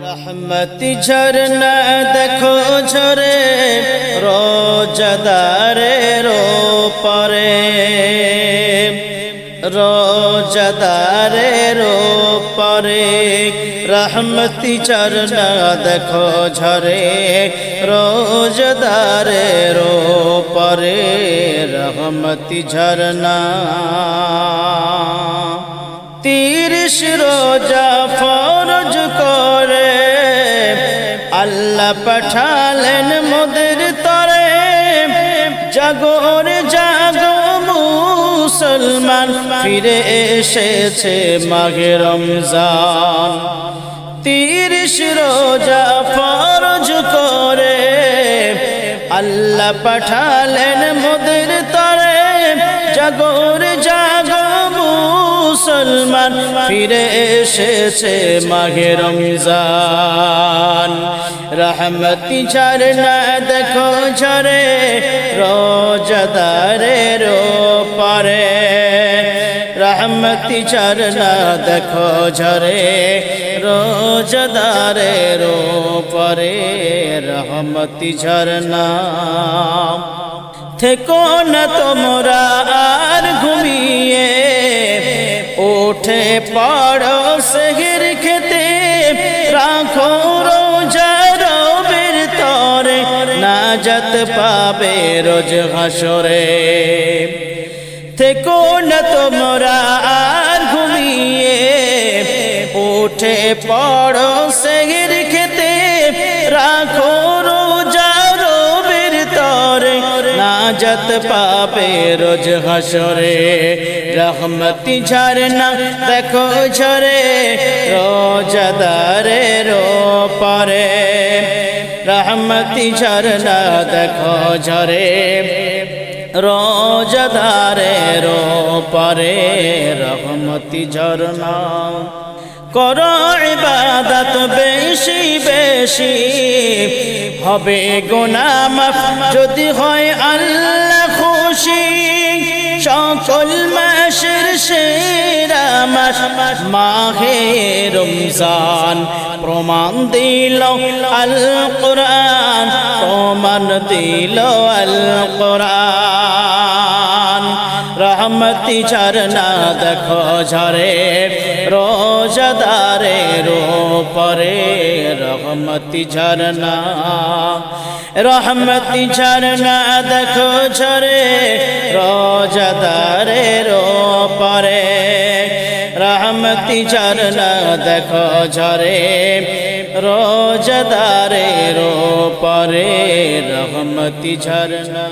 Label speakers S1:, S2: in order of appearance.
S1: रहमती झरना देखो झरे रोजदारे रो परे रोजदारे रो परे रहमती झरना देखो झरे रोजदारे रो परे रहमती झरना 30 रोजा फरज करे আল্লাহ পাঠালেন মোদের তরে জাগর জাগো মুসলমান ফিরে এসেছে মাহে রমজান 30 রোজা ফরজ করে আল্লাহ পাঠালেন মোদের তরে জাগর জাগো মুসলমান ফিরে এসেছে মাহে রমজান रहमती झरना देखो झरे रोजदारे रो परे रहमती झरना देखो झरे रोजदारे रो परे रहमती झरना থেকো না তোমরা আর ঘুমিয়ে উঠে পড়ো সেহর খেতে রাখো নাজাত পাবে রোজ হাসরে থেকো না তোমরা আর ঘুমিয়ে উঠে পড়ো সেহর খেতে রাখো রোজা রবের তরে নাজাত পাবে রোজ হাসরে रहमती झरना देखो झरे रोजदारे रो परे रहमती झरना देखो झरे रोजदारे रो परे रहमती झरना करो इबादत बेशी बेशी हबे गुनाह माफ যদি হয় আল্লাহ খুশি সকল মাসের সেরা মাস মাহে রমজান প্রমাণ দিল আল কোরআন প্রমাণ দিল আল কোরআন रहमती झरना देखो झरे रोजदारे रो परे रहमती झरना रहमती झरना देखो झरे रोजदारे रो परे रहमती झरना देखो झरे रोजदारे रो परे रहमती झरना।